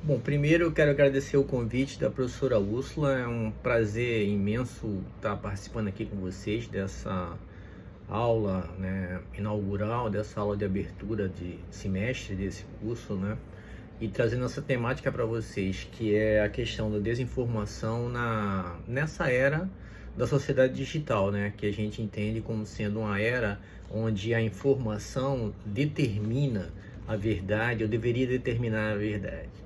Bom, primeiro eu quero agradecer o convite da professora Úrsula. É um prazer imenso estar participando aqui com vocês dessa aula, né, inaugural, dessa aula de abertura de semestre desse curso, né? E trazendo essa temática para vocês, que é a questão da desinformação nessa era da sociedade digital, né? Que a gente entende como sendo uma era onde a informação determina a verdade, ou deveria determinar a verdade.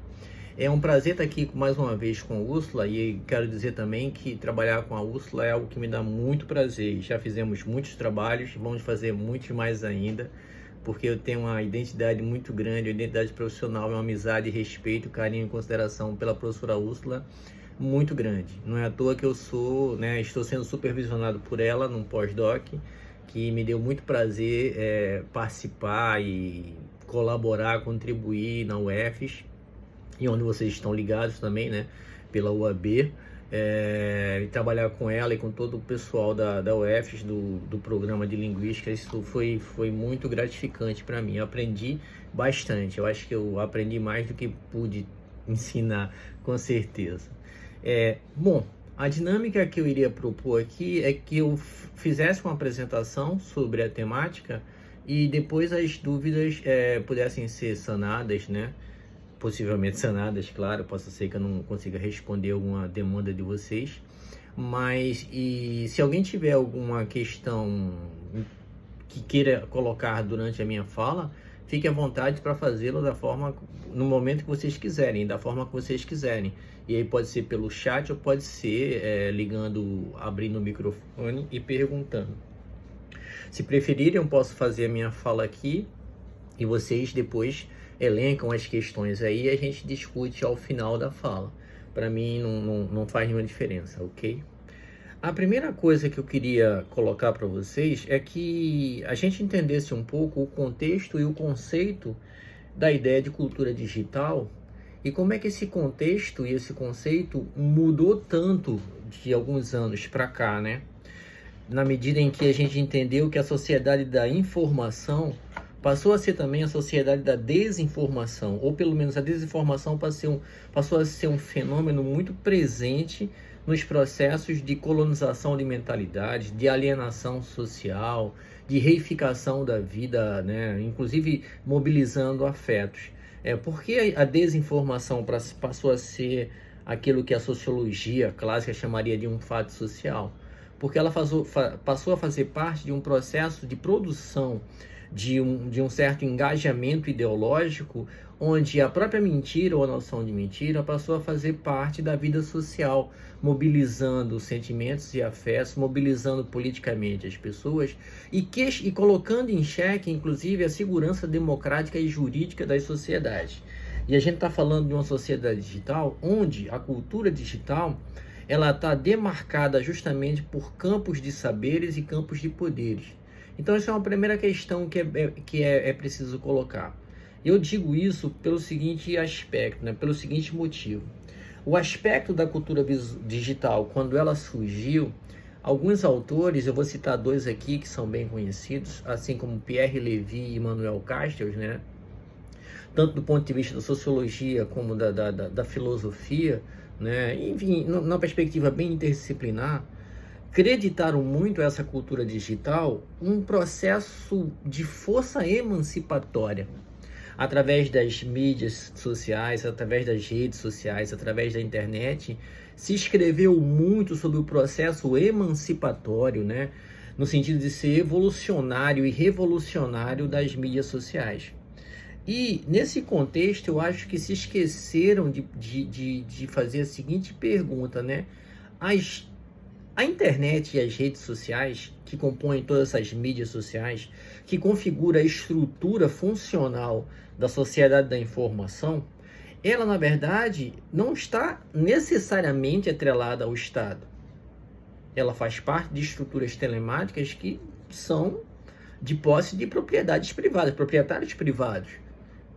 É um prazer estar aqui mais uma vez com a Úrsula, e quero dizer também que trabalhar com a Úrsula é algo que me dá muito prazer. Já fizemos muitos trabalhos, vamos fazer muitos mais ainda, porque eu tenho uma identidade muito grande, uma identidade profissional, uma amizade, respeito, carinho e consideração pela professora Úrsula muito grande. Não é à toa que eu sou, né, estou sendo supervisionado por ela num pós-doc, que me deu muito prazer participar e colaborar, contribuir na UFES, e onde vocês estão ligados também, né, pela UAB, e trabalhar com ela e com todo o pessoal da UFES, do programa de Linguística. Isso foi muito gratificante para mim. Eu aprendi bastante, eu acho que eu aprendi mais do que pude ensinar, com certeza. Bom, a dinâmica que eu iria propor aqui é que eu fizesse uma apresentação sobre a temática e depois as dúvidas pudessem ser sanadas, né? Possivelmente sanadas, claro. Possa ser que eu não consiga responder alguma demanda de vocês, mas se alguém tiver alguma questão que queira colocar durante a minha fala, fique à vontade para fazê-lo no momento que vocês quiserem, da forma que vocês quiserem. E aí pode ser pelo chat ou pode ser abrindo o microfone e perguntando. Se preferirem, eu posso fazer a minha fala aqui e vocês depois elencam as questões aí e a gente discute ao final da fala. Para mim não faz nenhuma diferença, ok? A primeira coisa que eu queria colocar para vocês é que a gente entendesse um pouco o contexto e o conceito da ideia de cultura digital e como é que esse contexto e esse conceito mudou tanto de alguns anos para cá, né? Na medida em que a gente entendeu que a sociedade da informação passou a ser também a sociedade da desinformação, ou pelo menos a desinformação passou a ser um fenômeno muito presente nos processos de colonização de mentalidades, de alienação social, de reificação da vida, né? Inclusive mobilizando afetos. Por que a desinformação passou a ser aquilo que a sociologia clássica chamaria de um fato social? Porque ela passou a fazer parte de um processo de produção de um certo engajamento ideológico, onde a própria mentira ou a noção de mentira passou a fazer parte da vida social, mobilizando sentimentos e afetos, mobilizando politicamente as pessoas e colocando em xeque, inclusive, a segurança democrática e jurídica das sociedades. E a gente está falando de uma sociedade digital onde a cultura digital ela está demarcada justamente por campos de saberes e campos de poderes. Então, essa é uma primeira questão que é preciso colocar. Eu digo isso pelo seguinte aspecto, né? Pelo seguinte motivo. O aspecto da cultura digital, quando ela surgiu, alguns autores, eu vou citar dois aqui que são bem conhecidos, assim como Pierre Levy e Manuel Castells, né? Tanto do ponto de vista da sociologia como da filosofia, né? Enfim, numa perspectiva bem interdisciplinar, acreditaram muito essa cultura digital um processo de força emancipatória através das mídias sociais, através das redes sociais, através da internet. Se escreveu muito sobre o processo emancipatório, né, no sentido de ser evolucionário e revolucionário das mídias sociais. E nesse contexto eu acho que se esqueceram de fazer a seguinte pergunta, né? A internet e as redes sociais, que compõem todas essas mídias sociais, que configura a estrutura funcional da sociedade da informação, ela, na verdade, não está necessariamente atrelada ao Estado. Ela faz parte de estruturas telemáticas que são de posse de propriedades privadas, proprietários privados.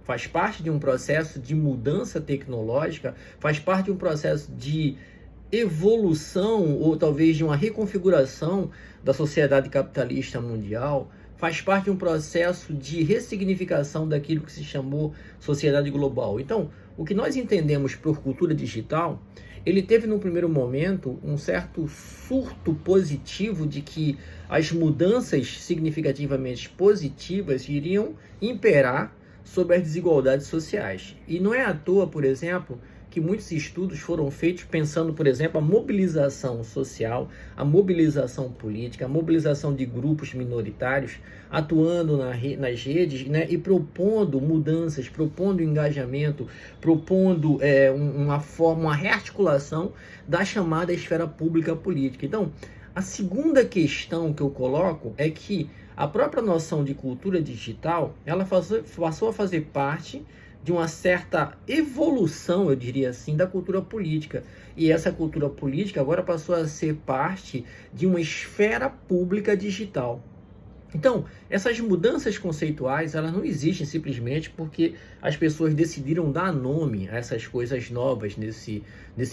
Faz parte de um processo de mudança tecnológica, faz parte de um processo de evolução ou talvez de uma reconfiguração da sociedade capitalista mundial, faz parte de um processo de ressignificação daquilo que se chamou sociedade global. Então, o que nós entendemos por cultura digital, ele teve no primeiro momento um certo surto positivo de que as mudanças significativamente positivas iriam imperar sobre as desigualdades sociais. E não é à toa, por exemplo, que muitos estudos foram feitos pensando, por exemplo, a mobilização social, a mobilização política, a mobilização de grupos minoritários, atuando nas redes, né, e propondo mudanças, propondo engajamento, propondo uma rearticulação da chamada esfera pública política. Então, a segunda questão que eu coloco é que a própria noção de cultura digital, ela passou a fazer parte de uma certa evolução, eu diria assim, da cultura política. E essa cultura política agora passou a ser parte de uma esfera pública digital. Então, essas mudanças conceituais, elas não existem simplesmente porque as pessoas decidiram dar nome a essas coisas novas nesse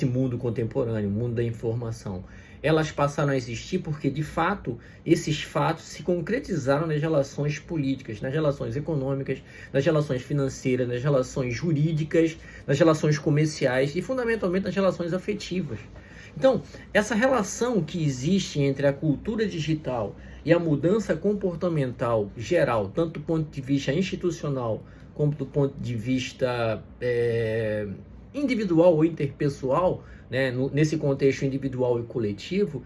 mundo contemporâneo, mundo da informação. Elas passaram a existir porque, de fato, esses fatos se concretizaram nas relações políticas, nas relações econômicas, nas relações financeiras, nas relações jurídicas, nas relações comerciais e, fundamentalmente, nas relações afetivas. Então, essa relação que existe entre a cultura digital e a mudança comportamental geral, tanto do ponto de vista institucional como do ponto de vista individual ou interpessoal, né, nesse contexto individual e coletivo,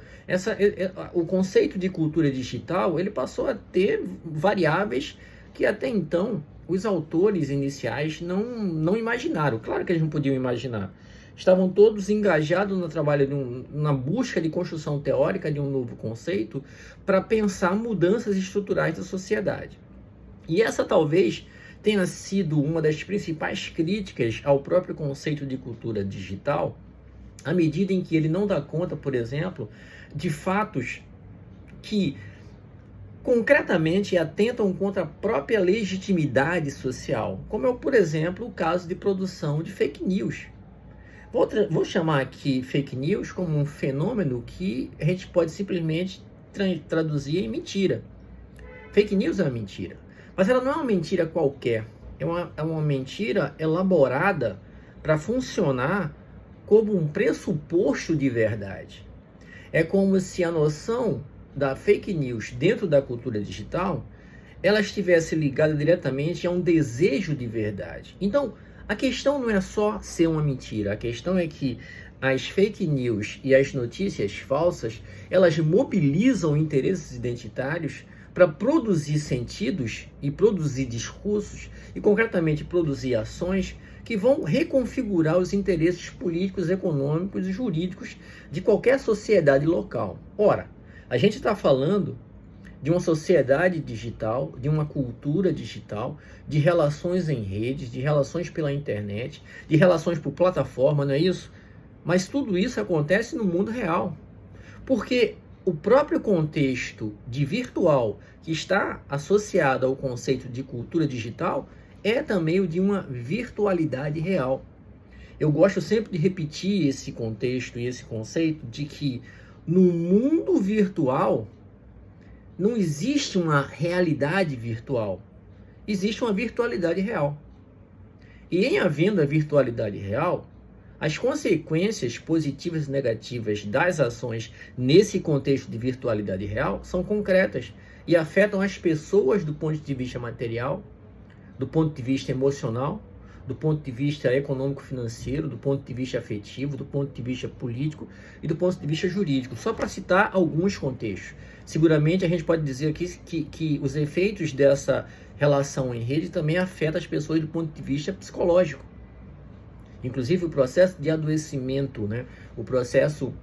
o conceito de cultura digital ele passou a ter variáveis que até então os autores iniciais não imaginaram. Claro que eles não podiam imaginar. Estavam todos engajados no trabalho, na busca de construção teórica de um novo conceito para pensar mudanças estruturais da sociedade. E essa talvez tenha sido uma das principais críticas ao próprio conceito de cultura digital, à medida em que ele não dá conta, por exemplo, de fatos que concretamente atentam contra a própria legitimidade social, como é, por exemplo, o caso de produção de fake news. Vou chamar aqui fake news como um fenômeno que a gente pode simplesmente traduzir em mentira. Fake news é uma mentira, mas ela não é uma mentira qualquer, é uma mentira elaborada para funcionar como um pressuposto de verdade. É como se a noção da fake news dentro da cultura digital ela estivesse ligada diretamente a um desejo de verdade. Então, a questão não é só ser uma mentira, a questão é que as fake news e as notícias falsas, elas mobilizam interesses identitários para produzir sentidos e produzir discursos e concretamente produzir ações que vão reconfigurar os interesses políticos, econômicos e jurídicos de qualquer sociedade local. Ora, a gente está falando de uma sociedade digital, de uma cultura digital, de relações em redes, de relações pela internet, de relações por plataforma, não é isso? Mas tudo isso acontece no mundo real. Porque o próprio contexto de virtual que está associado ao conceito de cultura digital é também o de uma virtualidade real. Eu gosto sempre de repetir esse contexto e esse conceito de que no mundo virtual não existe uma realidade virtual, existe uma virtualidade real. E em havendo a virtualidade real, as consequências positivas e negativas das ações nesse contexto de virtualidade real são concretas e afetam as pessoas do ponto de vista material, do ponto de vista emocional, do ponto de vista econômico-financeiro, do ponto de vista afetivo, do ponto de vista político e do ponto de vista jurídico. Só para citar alguns contextos. Seguramente a gente pode dizer aqui que os efeitos dessa relação em rede também afetam as pessoas do ponto de vista psicológico. Inclusive o processo de adoecimento, né? O processo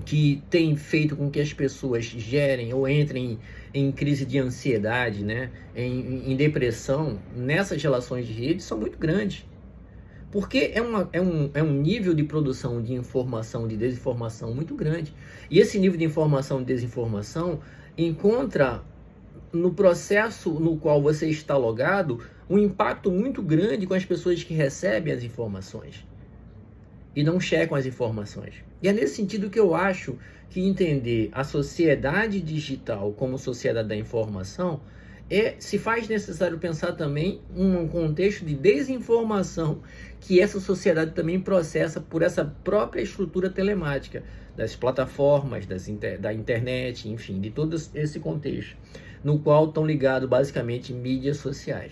que tem feito com que as pessoas gerem ou entrem em crise de ansiedade, né? em depressão, nessas relações de rede são muito grandes. Porque é um nível de produção de informação, de desinformação muito grande. E esse nível de informação e desinformação encontra no processo no qual você está logado um impacto muito grande com as pessoas que recebem as informações e não checam as informações. E é nesse sentido que eu acho que entender a sociedade digital como sociedade da informação se faz necessário pensar também um contexto de desinformação que essa sociedade também processa por essa própria estrutura telemática, das plataformas, da internet, enfim, de todo esse contexto, no qual estão ligados basicamente mídias sociais.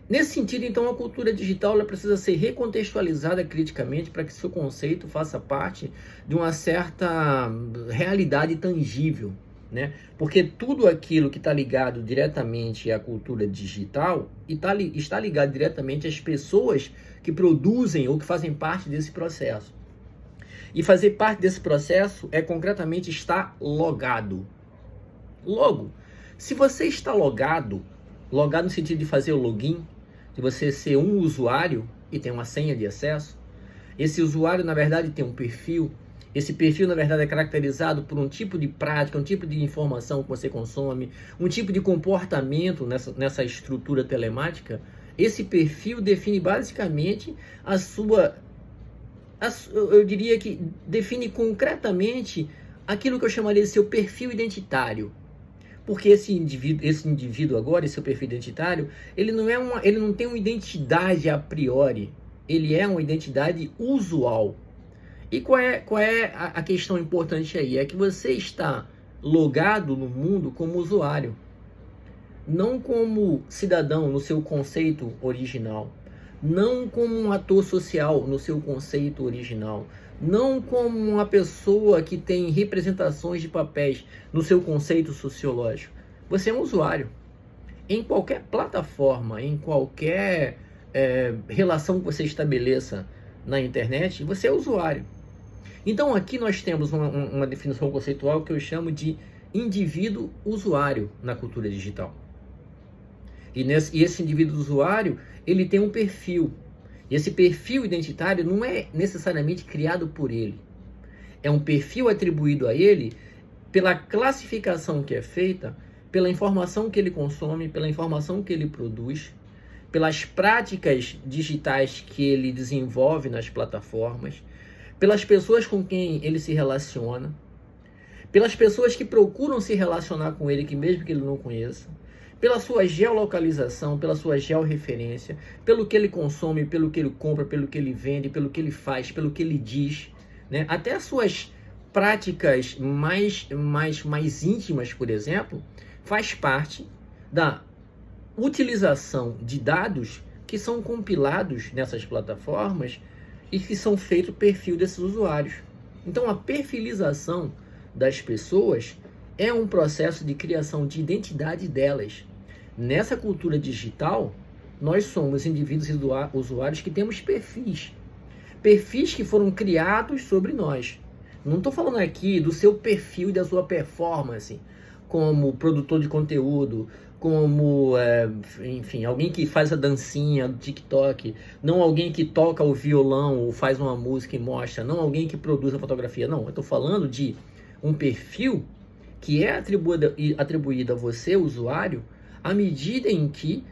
Nesse sentido, então, a cultura digital ela precisa ser recontextualizada criticamente para que seu conceito faça parte de uma certa realidade tangível, né? Porque tudo aquilo que está ligado diretamente à cultura digital está ligado diretamente às pessoas que produzem ou que fazem parte desse processo. E fazer parte desse processo é concretamente estar logado. Logo, se você está logado no sentido de fazer o login, de você ser um usuário e tem uma senha de acesso, esse usuário na verdade tem um perfil, esse perfil na verdade é caracterizado por um tipo de prática, um tipo de informação que você consome, um tipo de comportamento nessa estrutura telemática. Esse perfil define basicamente eu diria que define concretamente aquilo que eu chamaria de seu perfil identitário. Porque esse indivíduo agora, esse seu perfil identitário, ele não tem uma identidade a priori, ele é uma identidade usual. E qual é a questão importante aí? É que você está logado no mundo como usuário, não como cidadão no seu conceito original, não como um ator social no seu conceito original, não como uma pessoa que tem representações de papéis no seu conceito sociológico. Você é um usuário. Em qualquer plataforma, em qualquer relação que você estabeleça na internet, você é usuário. Então aqui nós temos uma definição conceitual que eu chamo de indivíduo usuário na cultura digital. E esse indivíduo usuário, ele tem um perfil. E esse perfil identitário não é necessariamente criado por ele. É um perfil atribuído a ele pela classificação que é feita, pela informação que ele consome, pela informação que ele produz, pelas práticas digitais que ele desenvolve nas plataformas, pelas pessoas com quem ele se relaciona, pelas pessoas que procuram se relacionar com ele, que mesmo que ele não conheça, pela sua geolocalização, pela sua georreferência, pelo que ele consome, pelo que ele compra, pelo que ele vende, pelo que ele faz, pelo que ele diz, né? Até as suas práticas mais íntimas, por exemplo, faz parte da utilização de dados que são compilados nessas plataformas e que são feito o perfil desses usuários. Então a perfilização das pessoas é um processo de criação de identidade delas. Nessa cultura digital, nós somos indivíduos e usuários que temos perfis. Perfis que foram criados sobre nós. Não estou falando aqui do seu perfil e da sua performance como produtor de conteúdo, como, enfim, alguém que faz a dancinha do TikTok, não alguém que toca o violão ou faz uma música e mostra, não alguém que produz a fotografia. Não, eu estou falando de um perfil que é atribuído a você, usuário, à medida em que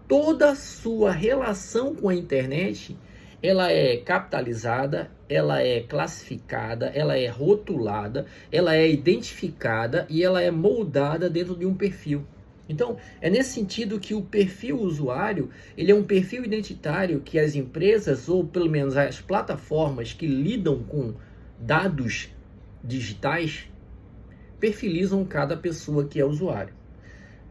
toda a sua relação com a internet, ela é capitalizada, ela é classificada, ela é rotulada, ela é identificada e ela é moldada dentro de um perfil. Então, é nesse sentido que o perfil usuário, ele é um perfil identitário que as empresas, ou pelo menos as plataformas que lidam com dados digitais, perfilizam cada pessoa que é usuário.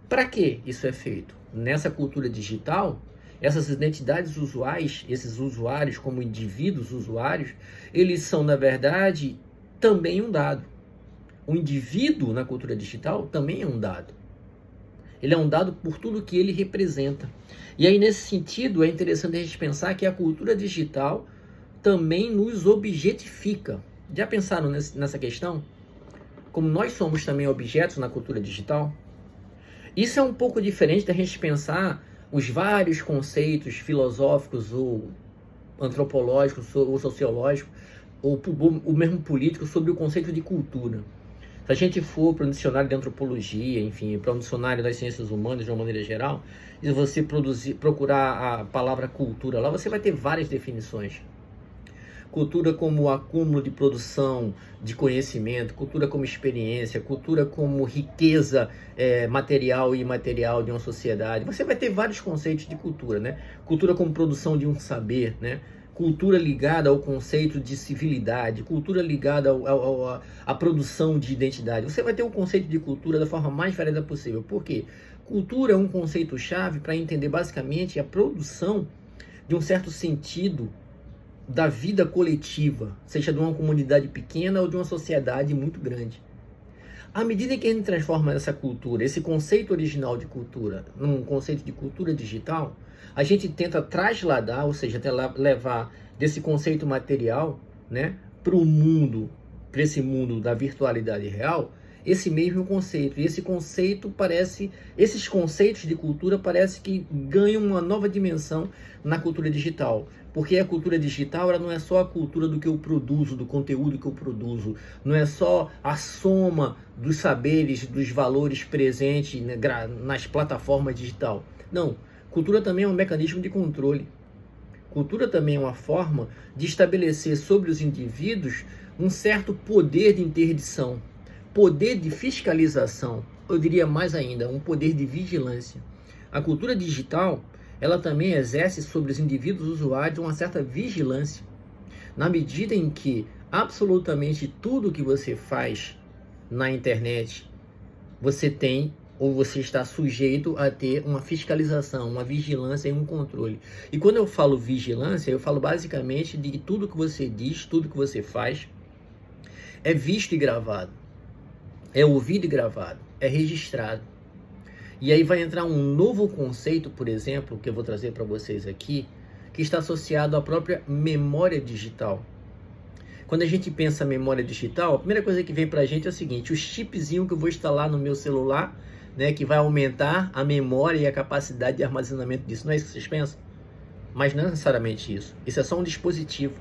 Para que isso é feito? Nessa cultura digital, essas identidades usuais, esses usuários como indivíduos usuários, eles são, na verdade, também um dado. O indivíduo na cultura digital também é um dado. Ele é um dado por tudo que ele representa. E aí, nesse sentido, é interessante a gente pensar que a cultura digital também nos objetifica. Já pensaram nessa questão? Como nós somos também objetos na cultura digital? Isso é um pouco diferente da gente pensar os vários conceitos filosóficos ou antropológicos ou sociológicos ou o mesmo político sobre o conceito de cultura. Se a gente for para o dicionário de antropologia, enfim, para o dicionário das ciências humanas de uma maneira geral, e você procurar a palavra cultura lá, você vai ter várias definições. cultura como acúmulo de produção de conhecimento, cultura como experiência, cultura como riqueza material e imaterial de uma sociedade. Você vai ter vários conceitos de cultura, né? Cultura como produção de um saber, né? Cultura ligada ao conceito de civilidade, cultura ligada à produção de identidade. Você vai ter o conceito de cultura da forma mais variada possível. Por quê? Cultura é um conceito-chave para entender basicamente a produção de um certo sentido da vida coletiva, seja de uma comunidade pequena ou de uma sociedade muito grande. À medida que a gente transforma essa cultura, esse conceito original de cultura, num conceito de cultura digital, a gente tenta trasladar, ou seja, levar desse conceito material, né, para o mundo, para esse mundo da virtualidade real, esse mesmo conceito. E esses conceitos de cultura parece que ganham uma nova dimensão na cultura digital. Porque a cultura digital, ela não é só a cultura do que eu produzo, do conteúdo que eu produzo, não é só a soma dos saberes, dos valores presentes, né, nas plataformas digital. Não, cultura também é um mecanismo de controle. Cultura também é uma forma de estabelecer sobre os indivíduos um certo poder de interdição, poder de fiscalização, eu diria mais ainda, um poder de vigilância. A cultura digital, ela também exerce sobre os indivíduos usuários uma certa vigilância, na medida em que absolutamente tudo que você faz na internet, você tem ou você está sujeito a ter uma fiscalização, uma vigilância e um controle. E quando eu falo vigilância, eu falo basicamente de que tudo que você diz, tudo que você faz, é visto e gravado, é ouvido e gravado, é registrado. E aí vai entrar um novo conceito, por exemplo, que eu vou trazer para vocês aqui, que está associado à própria memória digital. Quando a gente pensa memória digital, a primeira coisa que vem para a gente é o seguinte: o chipzinho que eu vou instalar no meu celular, né, que vai aumentar a memória e a capacidade de armazenamento disso. Não é isso que vocês pensam? Mas não é necessariamente isso. Isso é só um dispositivo.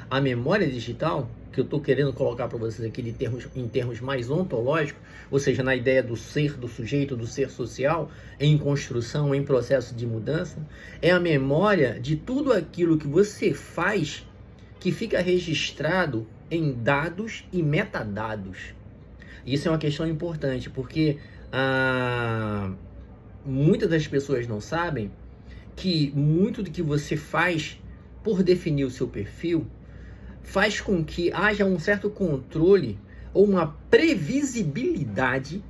A memória digital, que eu estou querendo colocar para vocês aqui em termos mais ontológicos, ou seja, na ideia do ser, do sujeito, do ser social, em construção, em processo de mudança, é a memória de tudo aquilo que você faz que fica registrado em dados e metadados. Isso é uma questão importante, porque muitas das pessoas não sabem que muito do que você faz por definir o seu perfil faz com que haja um certo controle ou uma previsibilidade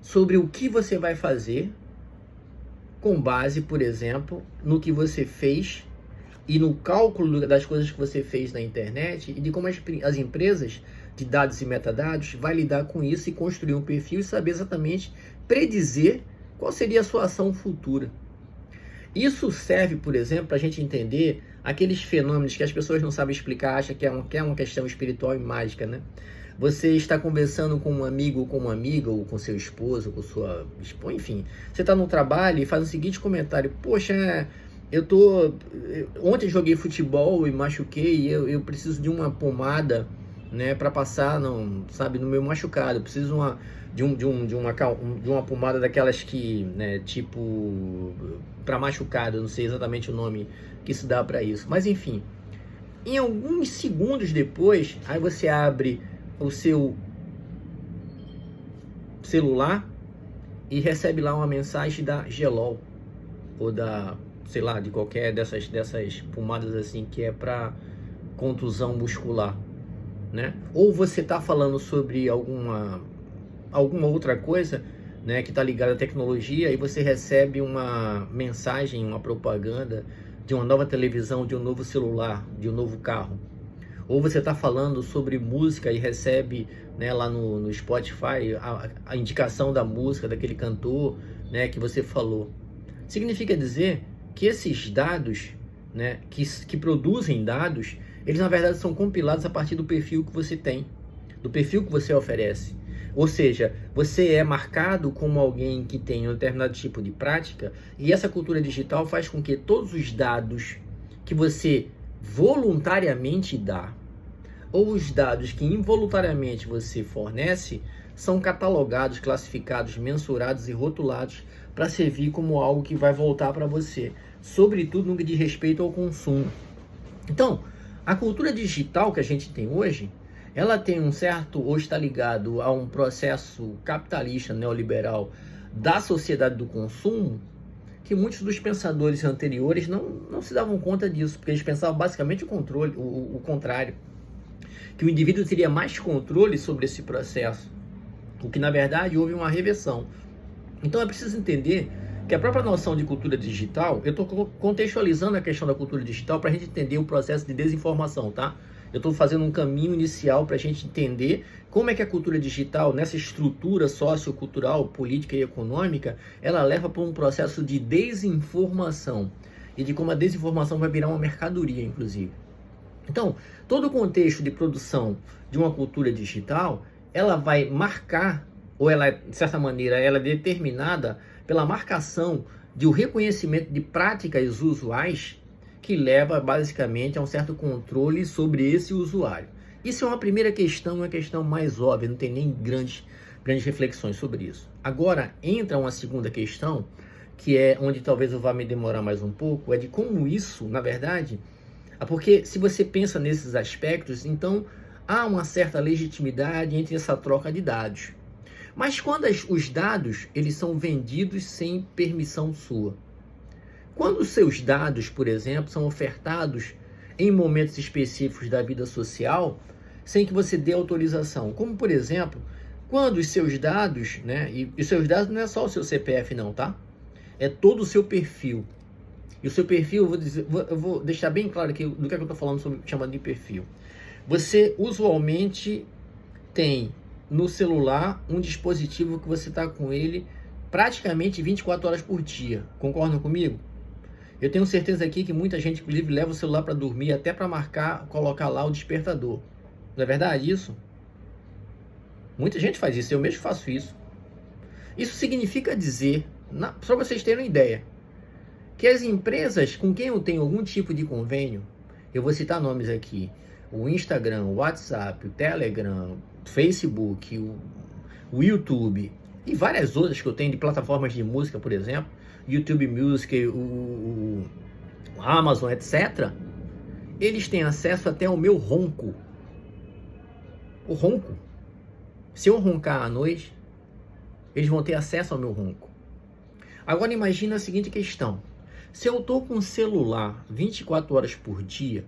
sobre o que você vai fazer com base, por exemplo, no que você fez e no cálculo das coisas que você fez na internet e de como as empresas de dados e metadados vai lidar com isso e construir um perfil e saber exatamente predizer qual seria a sua ação futura. Isso serve, por exemplo, para a gente entender aqueles fenômenos que as pessoas não sabem explicar, acham que é uma questão espiritual e mágica, né? Você está conversando com um amigo ou com uma amiga, ou com seu esposo, ou com sua esposa, enfim. Você está no trabalho e faz o seguinte comentário: poxa, ontem joguei futebol e machuquei, eu preciso de uma pomada, né, para passar, no meu machucado. Eu preciso de uma pomada daquelas que, né, tipo, para machucado, eu não sei exatamente o nome que se dá para isso. Mas enfim, em alguns segundos depois, aí você abre o seu celular e recebe lá uma mensagem da Gelol, ou da, sei lá, de qualquer dessas pomadas assim, que é para contusão muscular, né? Ou você está falando sobre alguma outra coisa, né, que está ligada à tecnologia, e você recebe uma mensagem, uma propaganda de uma nova televisão, de um novo celular, de um novo carro. Ou você está falando sobre música e recebe, né, lá no Spotify a indicação da música daquele cantor, né, que você falou. Significa dizer que esses dados, né, que produzem dados, eles na verdade são compilados a partir do perfil que você tem, do perfil que você oferece. Ou seja, você é marcado como alguém que tem um determinado tipo de prática, e essa cultura digital faz com que todos os dados que você voluntariamente dá, ou os dados que involuntariamente você fornece, são catalogados, classificados, mensurados e rotulados para servir como algo que vai voltar para você, sobretudo no que diz respeito ao consumo. Então, A cultura digital que a gente tem hoje, ela tem um certo, ou está ligado a um processo capitalista neoliberal da sociedade do consumo, que muitos dos pensadores anteriores não se davam conta disso, porque eles pensavam basicamente o contrário, que o indivíduo teria mais controle sobre esse processo, o que na verdade houve uma reversão. Então é preciso entender que a própria noção de cultura digital, eu estou contextualizando a questão da cultura digital para a gente entender o processo de desinformação, tá? Eu estou fazendo um caminho inicial para a gente entender como é que a cultura digital, nessa estrutura sociocultural, política e econômica, ela leva para um processo de desinformação e de como a desinformação vai virar uma mercadoria, inclusive. Então, todo o contexto de produção de uma cultura digital, ela vai marcar, ou ela, de certa maneira, ela é determinada pela marcação de um reconhecimento de práticas usuais que leva basicamente a um certo controle sobre esse usuário. Isso é uma primeira questão, uma questão mais óbvia, não tem nem grandes reflexões sobre isso. Agora entra uma segunda questão, que é onde talvez eu vá me demorar mais um pouco, é de como isso, na verdade, porque se você pensa nesses aspectos, então há uma certa legitimidade entre essa troca de dados. Mas quando os dados eles são vendidos sem permissão sua, quando os seus dados, por exemplo, são ofertados em momentos específicos da vida social, sem que você dê autorização, como por exemplo, quando os seus dados, né, e os seus dados não é só o seu CPF não, tá? É todo o seu perfil. E o seu perfil, eu vou deixar bem claro aqui do que eu estou falando sobre chamado de perfil. Você usualmente tem no celular um dispositivo que você está com ele praticamente 24 horas por dia. Concordam comigo? Eu tenho certeza aqui que muita gente, inclusive, leva o celular para dormir, até para marcar, colocar lá o despertador. Não é verdade isso? Muita gente faz isso, eu mesmo faço isso. Isso significa dizer, só para vocês terem uma ideia, que as empresas com quem eu tenho algum tipo de convênio, eu vou citar nomes aqui, o Instagram, o WhatsApp, o Telegram, o Facebook, o YouTube e várias outras que eu tenho de plataformas de música, por exemplo, YouTube Music, o Amazon, etc. Eles têm acesso até ao meu ronco. O ronco. Se eu roncar à noite, eles vão ter acesso ao meu ronco. Agora imagina a seguinte questão. Se eu estou com o celular 24 horas por dia,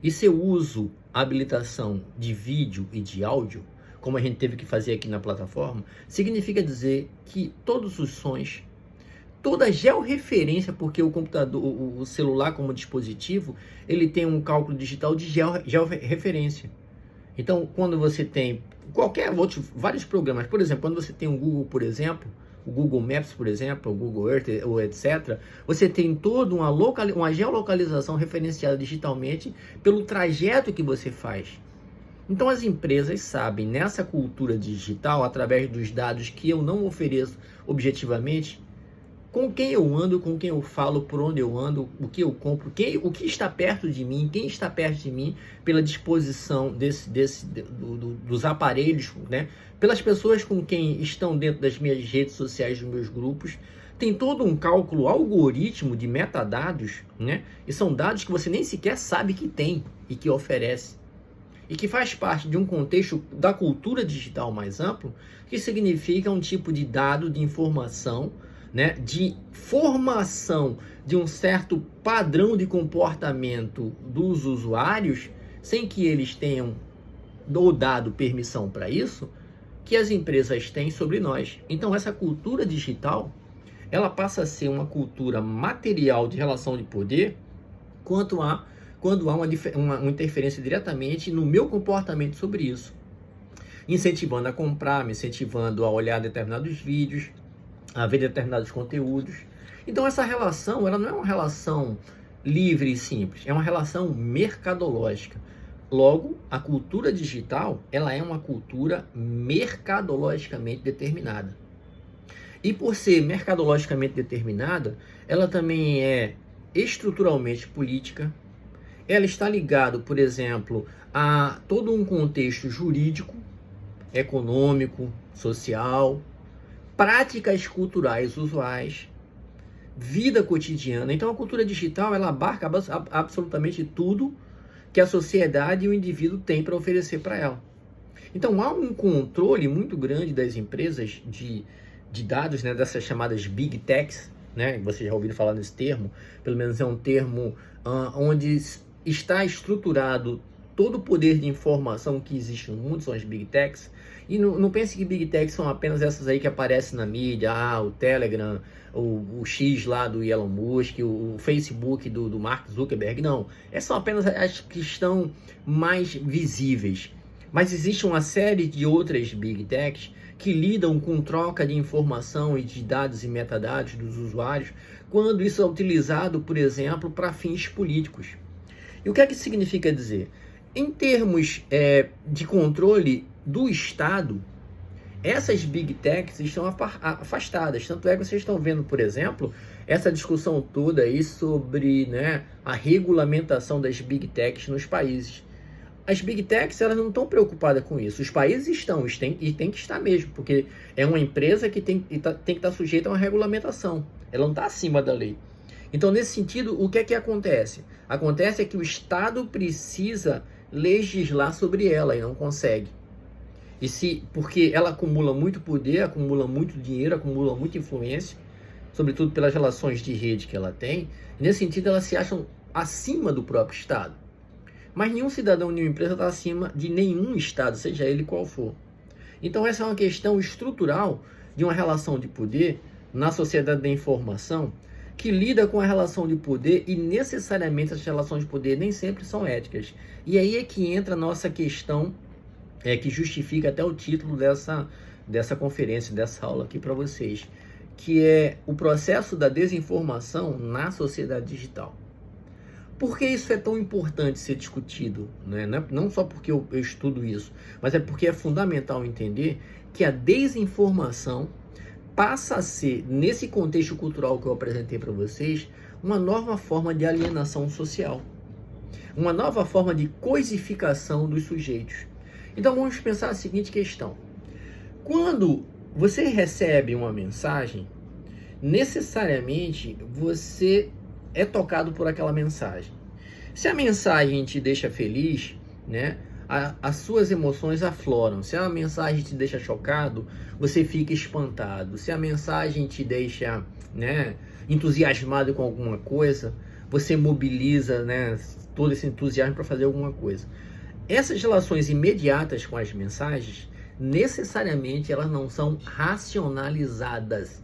e se eu uso a habilitação de vídeo e de áudio, como a gente teve que fazer aqui na plataforma, significa dizer que todos os sons, toda a georreferência, porque o computador, o celular como dispositivo, ele tem um cálculo digital de georreferência. Então, quando você tem vários programas, por exemplo, quando você tem o Google, por exemplo, o Google Maps, por exemplo, o Google Earth, ou etc., você tem toda uma geolocalização referenciada digitalmente pelo trajeto que você faz. Então as empresas sabem, nessa cultura digital, através dos dados que eu não ofereço objetivamente, com quem eu ando, com quem eu falo, por onde eu ando, o que eu compro, o que está perto de mim, quem está perto de mim, pela disposição dos aparelhos, né? Pelas pessoas com quem estão dentro das minhas redes sociais, dos meus grupos. Tem todo um cálculo algoritmo de metadados, né? E são dados que você nem sequer sabe que tem e que oferece. E que faz parte de um contexto da cultura digital mais amplo, que significa um tipo de dado, de informação, né, de formação de um certo padrão de comportamento dos usuários, sem que eles tenham dado permissão para isso, que as empresas têm sobre nós. Então essa cultura digital, ela passa a ser uma cultura material de relação de poder, quando há uma interferência diretamente no meu comportamento sobre isso, incentivando a comprar, me incentivando a olhar determinados vídeos, a ver determinados conteúdos. Então essa relação, ela não é uma relação livre e simples, é uma relação mercadológica. Logo, a cultura digital, ela é uma cultura mercadologicamente determinada. E por ser mercadologicamente determinada, ela também é estruturalmente política. Ela está ligada, por exemplo, a todo um contexto jurídico, econômico, social, práticas culturais usuais, vida cotidiana. Então a cultura digital, ela abarca absolutamente tudo que a sociedade e o indivíduo têm para oferecer para ela. Então há um controle muito grande das empresas de dados, né, dessas chamadas Big Techs, né? Você já ouviu falar nesse termo, pelo menos é um termo onde está estruturado todo o poder de informação que existe no mundo, são as Big Techs. E não pense que Big Techs são apenas essas aí que aparecem na mídia, o Telegram, o X lá do Elon Musk, o Facebook do Mark Zuckerberg, não. Essas são apenas as que estão mais visíveis. Mas existe uma série de outras Big Techs que lidam com troca de informação e de dados e metadados dos usuários, quando isso é utilizado, por exemplo, para fins políticos. E o que é que isso significa dizer? Em termos de controle do Estado, essas Big Techs estão afastadas. Tanto é que vocês estão vendo, por exemplo, essa discussão toda aí sobre, né, a regulamentação das Big Techs nos países. As Big Techs, elas não estão preocupadas com isso. Os países estão, e tem que estar mesmo, porque é uma empresa que tem que estar sujeita a uma regulamentação. Ela não está acima da lei. Então, nesse sentido, o que é que acontece? Acontece que o Estado precisa legislar sobre ela e não consegue. Porque ela acumula muito poder, acumula muito dinheiro, acumula muita influência, sobretudo pelas relações de rede que ela tem. E nesse sentido, elas se acham acima do próprio Estado. Mas nenhum cidadão, nenhuma empresa está acima de nenhum Estado, seja ele qual for. Então essa é uma questão estrutural de uma relação de poder na sociedade da informação, que lida com a relação de poder, e necessariamente as relações de poder nem sempre são éticas. E aí é que entra a nossa questão, que justifica até o título dessa conferência, dessa aula aqui para vocês, que é o processo da desinformação na sociedade digital. Por que isso é tão importante ser discutido? Né? Não só porque eu estudo isso, mas é porque é fundamental entender que a desinformação passa a ser, nesse contexto cultural que eu apresentei para vocês, uma nova forma de alienação social, uma nova forma de coisificação dos sujeitos. Então vamos pensar a seguinte questão: quando você recebe uma mensagem, necessariamente você é tocado por aquela mensagem. Se a mensagem te deixa feliz, né, as suas emoções afloram. Se a mensagem te deixa chocado, você fica espantado. Se a mensagem te deixa, né, entusiasmado com alguma coisa, você mobiliza, né, todo esse entusiasmo para fazer alguma coisa. Essas relações imediatas com as mensagens, necessariamente elas não são racionalizadas.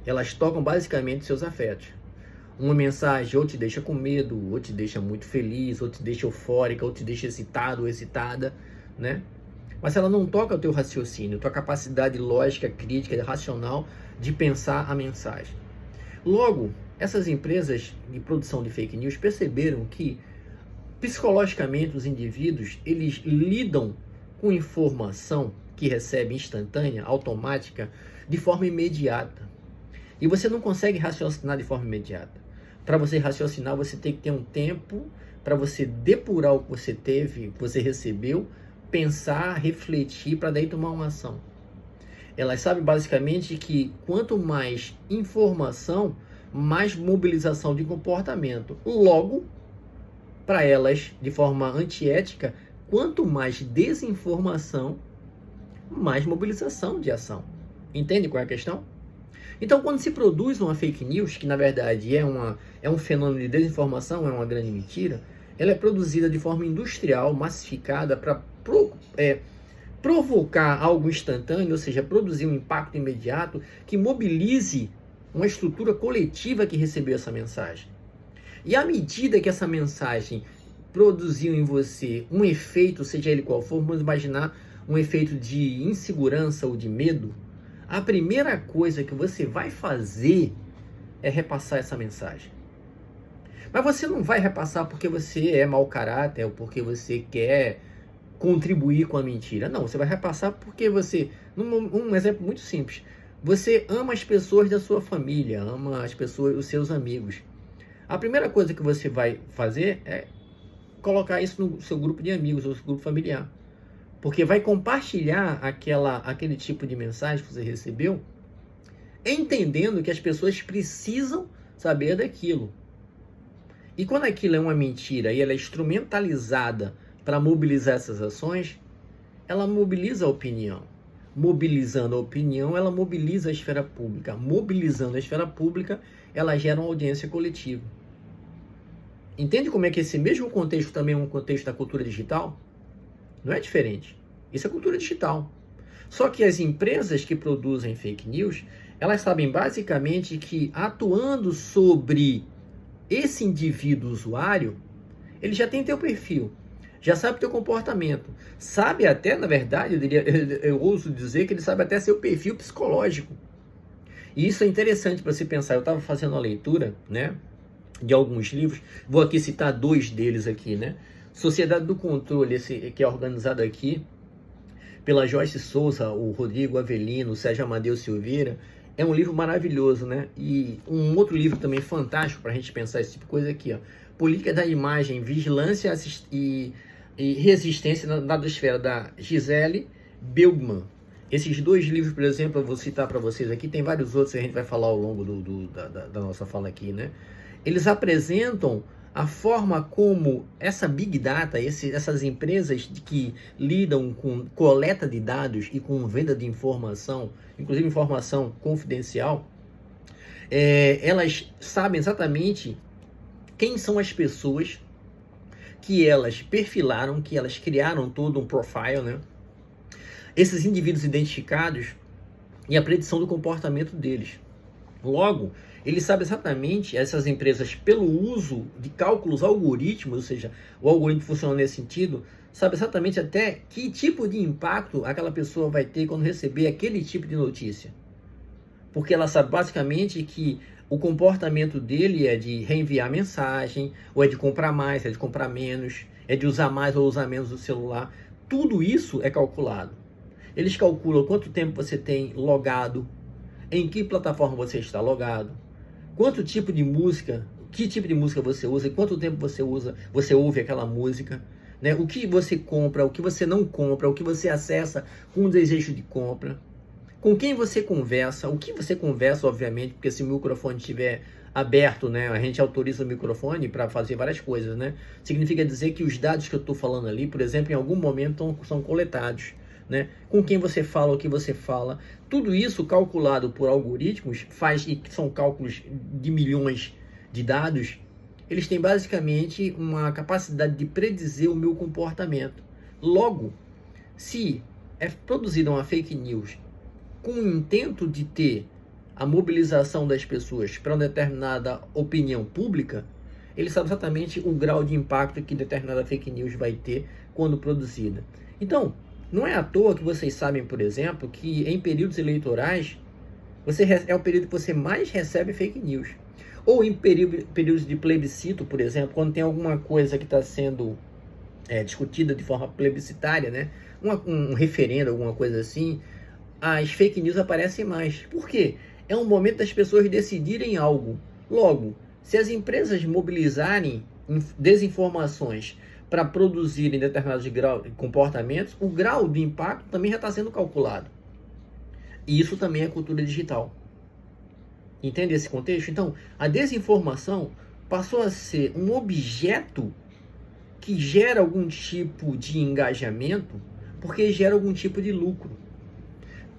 Elas tocam basicamente seus afetos. Uma mensagem ou te deixa com medo, ou te deixa muito feliz, ou te deixa eufórica, ou te deixa excitado ou excitada, né? Mas ela não toca o teu raciocínio, tua capacidade lógica, crítica, racional de pensar a mensagem. Logo, essas empresas de produção de fake news perceberam que, psicologicamente, os indivíduos, eles lidam com informação que recebe instantânea, automática, de forma imediata. E você não consegue raciocinar de forma imediata. Para você raciocinar, você tem que ter um tempo para você depurar o que você teve, que você recebeu, pensar, refletir, para daí tomar uma ação. Elas sabem basicamente que quanto mais informação, mais mobilização de comportamento. Logo, para elas, de forma antiética, quanto mais desinformação, mais mobilização de ação. Entende qual é a questão? Então, quando se produz uma fake news, que na verdade é um fenômeno de desinformação, é uma grande mentira, ela é produzida de forma industrial, massificada, para provocar algo instantâneo, ou seja, produzir um impacto imediato que mobilize uma estrutura coletiva que recebeu essa mensagem. E à medida que essa mensagem produziu em você um efeito, seja ele qual for, vamos imaginar um efeito de insegurança ou de medo, a primeira coisa que você vai fazer é repassar essa mensagem. Mas você não vai repassar porque você é mau caráter ou porque você quer contribuir com a mentira. Não, você vai repassar porque você... Um exemplo muito simples. Você ama as pessoas da sua família, ama as pessoas, os seus amigos. A primeira coisa que você vai fazer é colocar isso no seu grupo de amigos ou seu grupo familiar. Porque vai compartilhar aquele tipo de mensagem que você recebeu, entendendo que as pessoas precisam saber daquilo. E quando aquilo é uma mentira e ela é instrumentalizada para mobilizar essas ações, ela mobiliza a opinião. Mobilizando a opinião, ela mobiliza a esfera pública. Mobilizando a esfera pública, ela gera uma audiência coletiva. Entende como é que esse mesmo contexto também é um contexto da cultura digital? Não é diferente. Isso é cultura digital. Só que as empresas que produzem fake news, elas sabem basicamente que atuando sobre esse indivíduo usuário, ele já tem teu perfil, já sabe teu comportamento, sabe até, na verdade, eu ouso dizer que ele sabe até seu perfil psicológico. E isso é interessante para se pensar. Eu estava fazendo a leitura, né, de alguns livros, vou aqui citar 2 deles aqui, né? Sociedade do Controle, esse que é organizado aqui pela Joyce Souza, o Rodrigo Avelino, o Sérgio Amadeu Silveira. É um livro maravilhoso, né? E um outro livro também fantástico para a gente pensar esse tipo de coisa aqui, ó. Política da Imagem, Vigilância e Resistência na Datosfera, da Gisele Bildmann. Esses 2 livros, por exemplo, eu vou citar para vocês aqui, tem vários outros que a gente vai falar ao longo da nossa fala aqui, né? Eles apresentam a forma como essa Big Data, essas empresas que lidam com coleta de dados e com venda de informação, inclusive informação confidencial, elas sabem exatamente quem são as pessoas que elas perfilaram, que elas criaram todo um profile, né? Esses indivíduos identificados e a predição do comportamento deles. Logo, ele sabe exatamente, essas empresas, pelo uso de cálculos algoritmos, ou seja, o algoritmo funciona nesse sentido, sabe exatamente até que tipo de impacto aquela pessoa vai ter quando receber aquele tipo de notícia. Porque ela sabe basicamente que o comportamento dele é de reenviar mensagem, ou é de comprar mais, é de comprar menos, é de usar mais ou usar menos o celular. Tudo isso é calculado. Eles calculam quanto tempo você tem logado, em que plataforma você está logado, quanto tipo de música, que tipo de música você usa, e quanto tempo você ouve aquela música, né? O que você compra, o que você não compra, o que você acessa com desejo de compra, com quem você conversa, o que você conversa, obviamente, porque se o microfone estiver aberto, né, a gente autoriza o microfone para fazer várias coisas, né? Significa dizer que os dados que eu estou falando ali, por exemplo, em algum momento são coletados. Né? Com quem você fala, o que você fala, tudo isso calculado por algoritmos, e são cálculos de milhões de dados, eles têm basicamente uma capacidade de predizer o meu comportamento. Logo, se é produzida uma fake news com o intento de ter a mobilização das pessoas para uma determinada opinião pública, ele sabe exatamente o grau de impacto que determinada fake news vai ter quando produzida. Então, não é à toa que vocês sabem, por exemplo, que em períodos eleitorais é o período que você mais recebe fake news. Ou em períodos de plebiscito, por exemplo, quando tem alguma coisa que está sendo discutida de forma plebiscitária, né? Um referendo, alguma coisa assim, as fake news aparecem mais. Por quê? É um momento das pessoas decidirem algo. Logo, se as empresas mobilizarem desinformações para produzirem determinados comportamentos, o grau de impacto também já está sendo calculado. E isso também é cultura digital. Entende esse contexto? Então, a desinformação passou a ser um objeto que gera algum tipo de engajamento, porque gera algum tipo de lucro.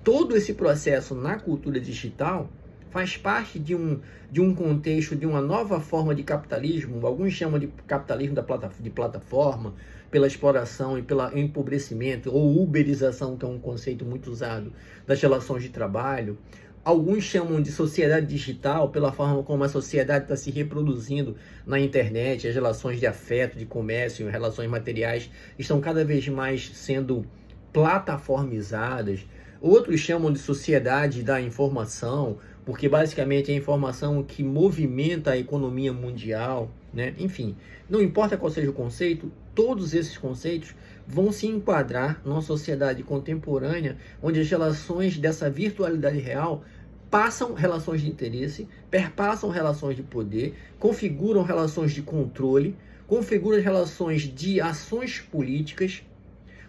Todo esse processo na cultura digital faz parte de um contexto, de uma nova forma de capitalismo. Alguns chamam de capitalismo de plataforma, pela exploração e pelo empobrecimento, ou uberização, que é um conceito muito usado, das relações de trabalho. Alguns chamam de sociedade digital, pela forma como a sociedade está se reproduzindo na internet, as relações de afeto, de comércio, relações materiais estão cada vez mais sendo plataformizadas. Outros chamam de sociedade da informação, porque basicamente é a informação que movimenta a economia mundial, né? Enfim, não importa qual seja o conceito, todos esses conceitos vão se enquadrar numa sociedade contemporânea, onde as relações dessa virtualidade real passam relações de interesse, perpassam relações de poder, configuram relações de controle, configuram relações de ações políticas,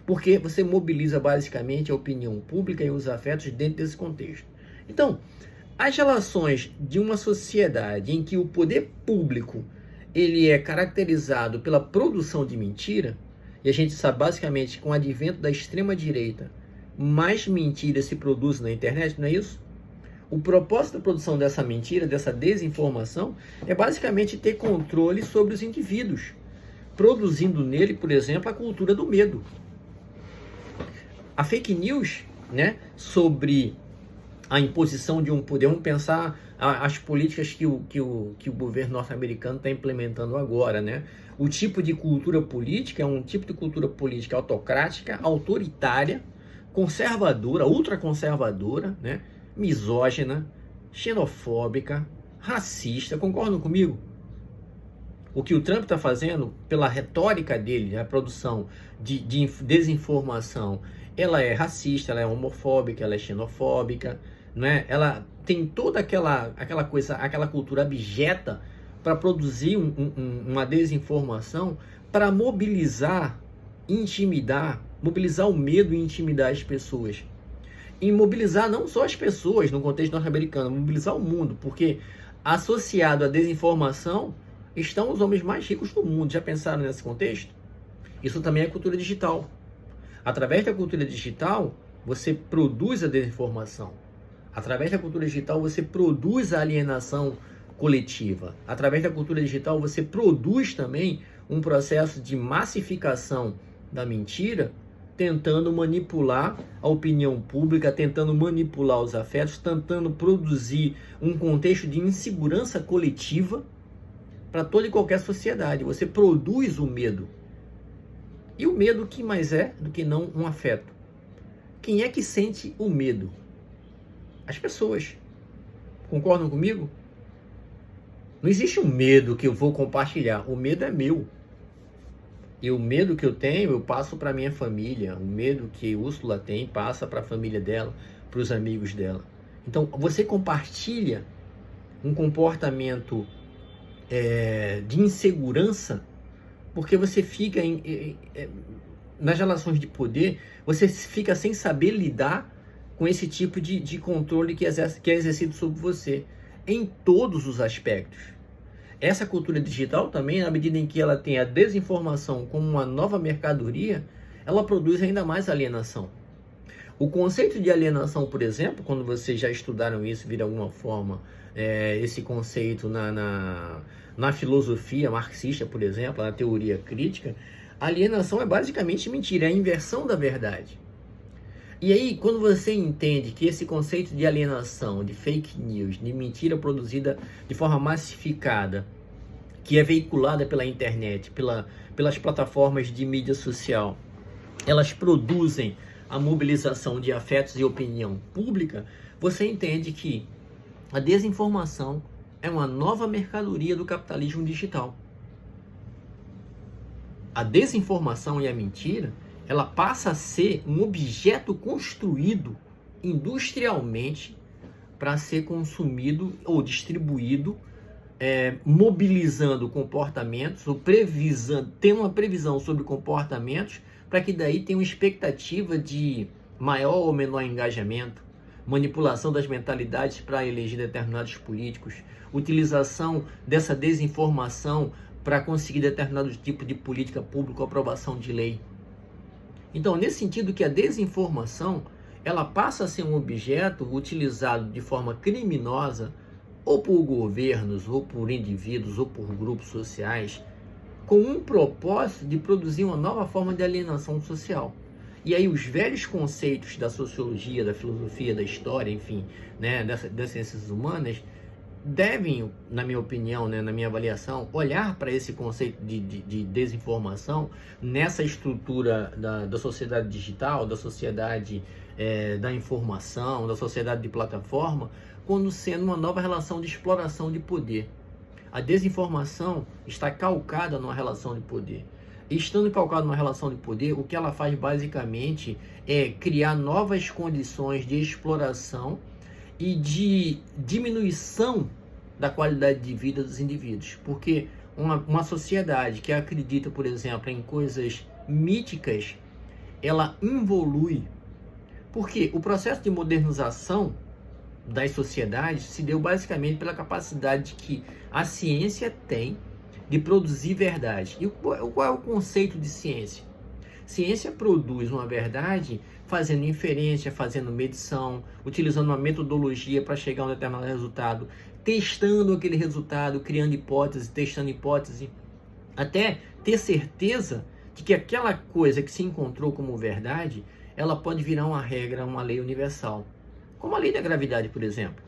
porque você mobiliza basicamente a opinião pública e os afetos dentro desse contexto. Então, as relações de uma sociedade em que o poder público ele é caracterizado pela produção de mentira, e a gente sabe basicamente com o advento da extrema-direita, mais mentiras se produzem na internet, não é isso? O propósito da produção dessa mentira, dessa desinformação, é basicamente ter controle sobre os indivíduos, produzindo nele, por exemplo, a cultura do medo. A fake news, né, sobre a imposição de um poder, vamos pensar as políticas que o governo norte-americano está implementando agora, né? O tipo de cultura política é um tipo de cultura política autocrática, autoritária, conservadora, ultraconservadora, né? Misógina, xenofóbica, racista. Concordam comigo? O que o Trump está fazendo, pela retórica dele, a produção de desinformação, ela é racista, ela é homofóbica, ela é xenofóbica, né? Ela tem toda aquela coisa, aquela cultura abjeta para produzir uma desinformação, para mobilizar, intimidar, mobilizar o medo e intimidar as pessoas. E mobilizar não só as pessoas no contexto norte-americano, mobilizar o mundo, porque associado à desinformação estão os homens mais ricos do mundo. Já pensaram nesse contexto? Isso também é cultura digital. Através da cultura digital, você produz a desinformação. Através da cultura digital, você produz a alienação coletiva. Através da cultura digital, você produz também um processo de massificação da mentira, tentando manipular a opinião pública, tentando manipular os afetos, tentando produzir um contexto de insegurança coletiva para toda e qualquer sociedade. Você produz o medo. E o medo, que mais é do que não um afeto? Quem é que sente o medo? As pessoas. Concordam comigo? Não existe um medo que eu vou compartilhar. O medo é meu. E o medo que eu tenho, eu passo para minha família. O medo que Úrsula tem, passa para a família dela, para os amigos dela. Então, você compartilha um comportamento de insegurança, porque você fica nas relações de poder, você fica sem saber lidar com esse tipo de controle que é exercido sobre você, em todos os aspectos. Essa cultura digital também, na medida em que ela tem a desinformação como uma nova mercadoria, ela produz ainda mais alienação. O conceito de alienação, por exemplo, quando vocês já estudaram isso de alguma forma, esse conceito na filosofia marxista, por exemplo, na teoria crítica, alienação é basicamente mentira, é a inversão da verdade. E aí, quando você entende que esse conceito de alienação, de fake news, de mentira produzida de forma massificada, que é veiculada pela internet, pelas plataformas de mídia social, elas produzem a mobilização de afetos e opinião pública, você entende que a desinformação é uma nova mercadoria do capitalismo digital. A desinformação e a mentira, ela passa a ser um objeto construído industrialmente para ser consumido ou distribuído, mobilizando comportamentos, ou tendo uma previsão sobre comportamentos, para que daí tenha uma expectativa de maior ou menor engajamento, manipulação das mentalidades para eleger determinados políticos, utilização dessa desinformação para conseguir determinado tipo de política pública ou aprovação de lei. Então, nesse sentido que a desinformação, ela passa a ser um objeto utilizado de forma criminosa, ou por governos, ou por indivíduos, ou por grupos sociais, com um propósito de produzir uma nova forma de alienação social. E aí os velhos conceitos da sociologia, da filosofia, da história, enfim, né, das ciências humanas, devem, na minha opinião, né, na minha avaliação, olhar para esse conceito de desinformação nessa estrutura da sociedade digital, da sociedade da informação, da sociedade de plataforma, como sendo uma nova relação de exploração de poder. A desinformação está calcada numa relação de poder. E estando calcada numa relação de poder, o que ela faz basicamente é criar novas condições de exploração e de diminuição da qualidade de vida dos indivíduos. Porque uma sociedade que acredita, por exemplo, em coisas míticas, ela involui. Porque o processo de modernização das sociedades se deu basicamente pela capacidade que a ciência tem de produzir verdade. E qual é o conceito de ciência? Ciência produz uma verdade fazendo inferência, fazendo medição, utilizando uma metodologia para chegar a um determinado resultado, testando aquele resultado, criando hipótese, testando hipótese, até ter certeza de que aquela coisa que se encontrou como verdade, ela pode virar uma regra, uma lei universal. Como a lei da gravidade, por exemplo.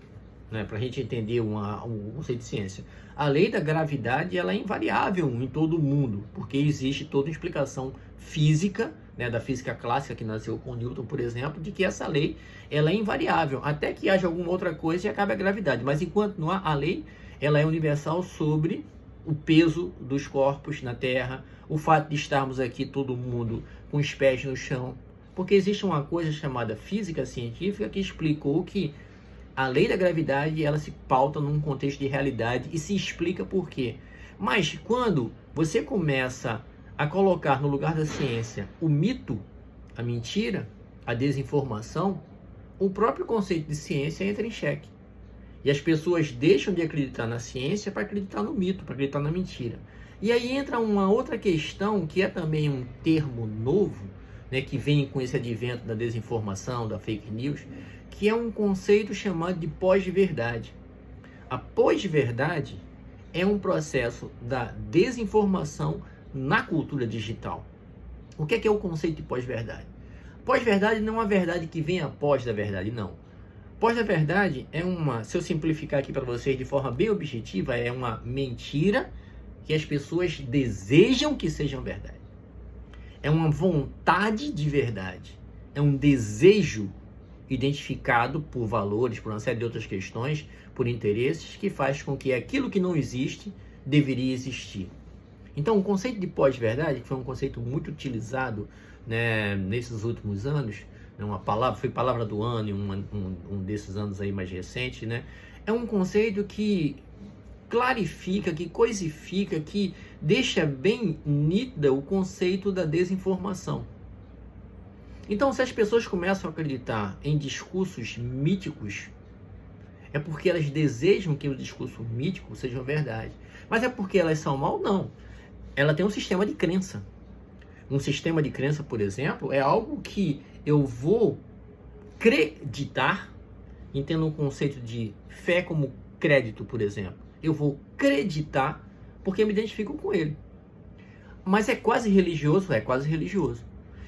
Para a gente entender um conceito de ciência. A lei da gravidade ela é invariável em todo o mundo, porque existe toda uma explicação física, da física clássica que nasceu com Newton, por exemplo, de que essa lei ela é invariável, até que haja alguma outra coisa e acabe a gravidade. Mas enquanto não há a lei, ela é universal sobre o peso dos corpos na Terra, o fato de estarmos aqui todo mundo com os pés no chão, porque existe uma coisa chamada física científica que explicou que a lei da gravidade, ela se pauta num contexto de realidade e se explica por quê. Mas quando você começa a colocar no lugar da ciência o mito, a mentira, a desinformação, o próprio conceito de ciência entra em xeque. E as pessoas deixam de acreditar na ciência para acreditar no mito, para acreditar na mentira. E aí entra uma outra questão, que é também um termo novo, que vem com esse advento da desinformação, da fake news, que é um conceito chamado de pós-verdade. A pós-verdade é um processo da desinformação na cultura digital. O que é o conceito de pós-verdade? Pós-verdade não é uma verdade que vem após da verdade, não. Pós da verdade é se eu simplificar aqui para vocês de forma bem objetiva, é uma mentira que as pessoas desejam que sejam verdade. É uma vontade de verdade. É um desejo identificado por valores, por uma série de outras questões, por interesses, que faz com que aquilo que não existe deveria existir. Então, o conceito de pós-verdade, que foi um conceito muito utilizado nesses últimos anos, foi palavra do ano em um desses anos aí mais recente, é um conceito que clarifica, que coisifica, que deixa bem nítida o conceito da desinformação. Então, se as pessoas começam a acreditar em discursos míticos, é porque elas desejam que o discurso mítico seja verdade. Mas é porque elas são mal? Não. Ela tem um sistema de crença. Um sistema de crença, por exemplo, é algo que eu vou acreditar, entendo o conceito de fé como crédito, por exemplo. Eu vou acreditar porque me identifico com ele. Mas é quase religioso? É quase religioso.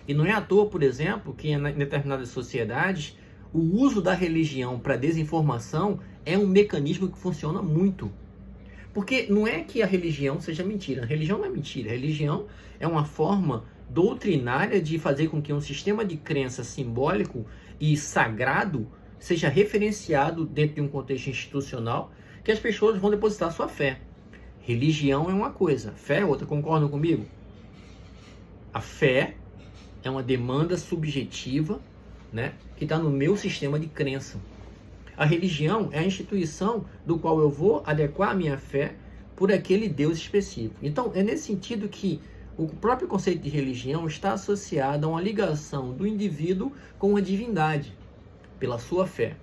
E não é à toa, por exemplo, que em determinadas sociedades o uso da religião para desinformação é um mecanismo que funciona muito. Porque não é que a religião seja mentira. A religião não é mentira. A religião é uma forma doutrinária de fazer com que um sistema de crença simbólico e sagrado seja referenciado dentro de um contexto institucional que as pessoas vão depositar sua fé. Religião é uma coisa, fé é outra. Concordam comigo? A fé é uma demanda subjetiva, que está no meu sistema de crença. A religião é a instituição do qual eu vou adequar a minha fé por aquele Deus específico. Então, é nesse sentido que o próprio conceito de religião está associado a uma ligação do indivíduo com a divindade, pela sua fé.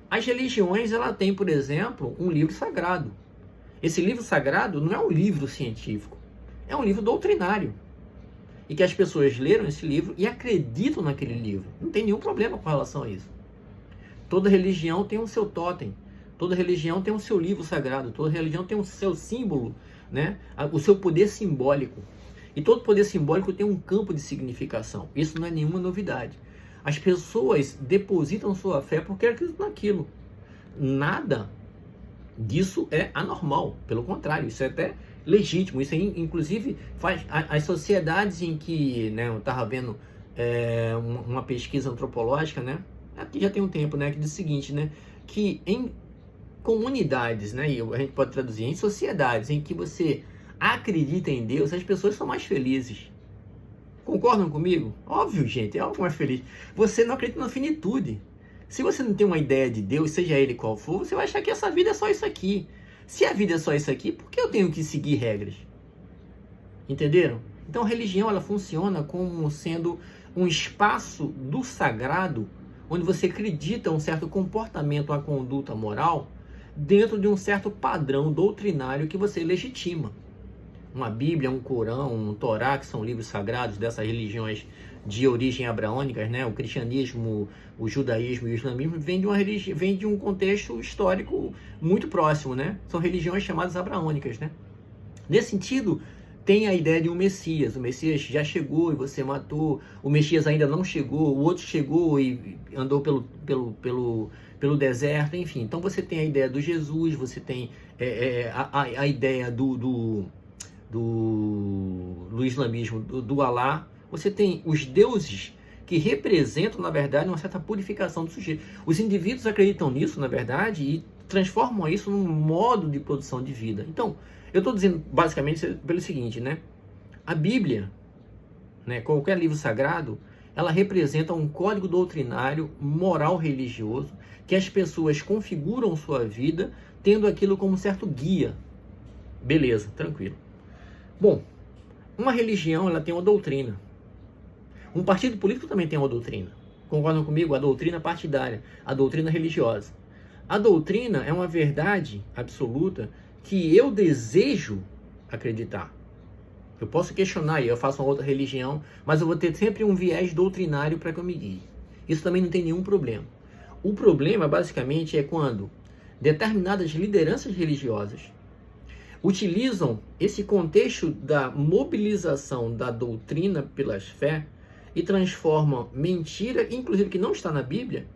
As religiões, ela tem, por exemplo, um livro sagrado. Esse livro sagrado não é um livro científico, é um livro doutrinário. E que as pessoas leram esse livro e acreditam naquele livro. Não tem nenhum problema com relação a isso. Toda religião tem o seu totem. Toda religião tem o seu livro sagrado. Toda religião tem o seu símbolo, o seu poder simbólico. E todo poder simbólico tem um campo de significação. Isso não é nenhuma novidade. As pessoas depositam sua fé porque acreditam naquilo. Nada disso é anormal. Pelo contrário, isso é até legítimo. Isso aí, inclusive, faz as sociedades em que, eu estava vendo uma pesquisa antropológica, aqui já tem um tempo, que diz o seguinte, que em comunidades, e a gente pode traduzir, em sociedades em que você acredita em Deus, as pessoas são mais felizes. Concordam comigo? Óbvio, gente, é algo mais feliz. Você não acredita na finitude. Se você não tem uma ideia de Deus, seja ele qual for, você vai achar que essa vida é só isso aqui. Se a vida é só isso aqui, por que eu tenho que seguir regras? Entenderam? Então a religião, ela funciona como sendo um espaço do sagrado, onde você acredita um certo comportamento, uma conduta moral, dentro de um certo padrão doutrinário que você legitima. uma Bíblia, um Corão, um Torá, que são livros sagrados dessas religiões de origem abraônicas, né? O cristianismo, o judaísmo e o islamismo vem de um contexto histórico muito próximo, né? São religiões chamadas abraônicas, né? Nesse sentido, tem a ideia de um Messias. O Messias já chegou e você matou. O Messias ainda não chegou. O outro chegou e andou pelo deserto. Enfim, então você tem a ideia do Jesus, você tem a ideia do islamismo, do Alá. Você tem os deuses que representam, na verdade, uma certa purificação do sujeito. Os indivíduos acreditam nisso, na verdade, e transformam isso num modo de produção de vida. Então, eu estou dizendo basicamente pelo seguinte, né? A Bíblia, né, qualquer livro sagrado, ela representa um código doutrinário, moral, religioso, que as pessoas configuram sua vida tendo aquilo como certo guia. Beleza, tranquilo. Bom, uma religião, ela tem uma doutrina. Um partido político também tem uma doutrina. Concordam comigo? A doutrina partidária, a doutrina religiosa. A doutrina é uma verdade absoluta que eu desejo acreditar. Eu posso questionar, eu faço uma outra religião, mas eu vou ter sempre um viés doutrinário para que eu me guie. Isso também não tem nenhum problema. O problema, basicamente, é quando determinadas lideranças religiosas utilizam esse contexto da mobilização da doutrina pelas fé e transformam mentira, inclusive que não está na Bíblia,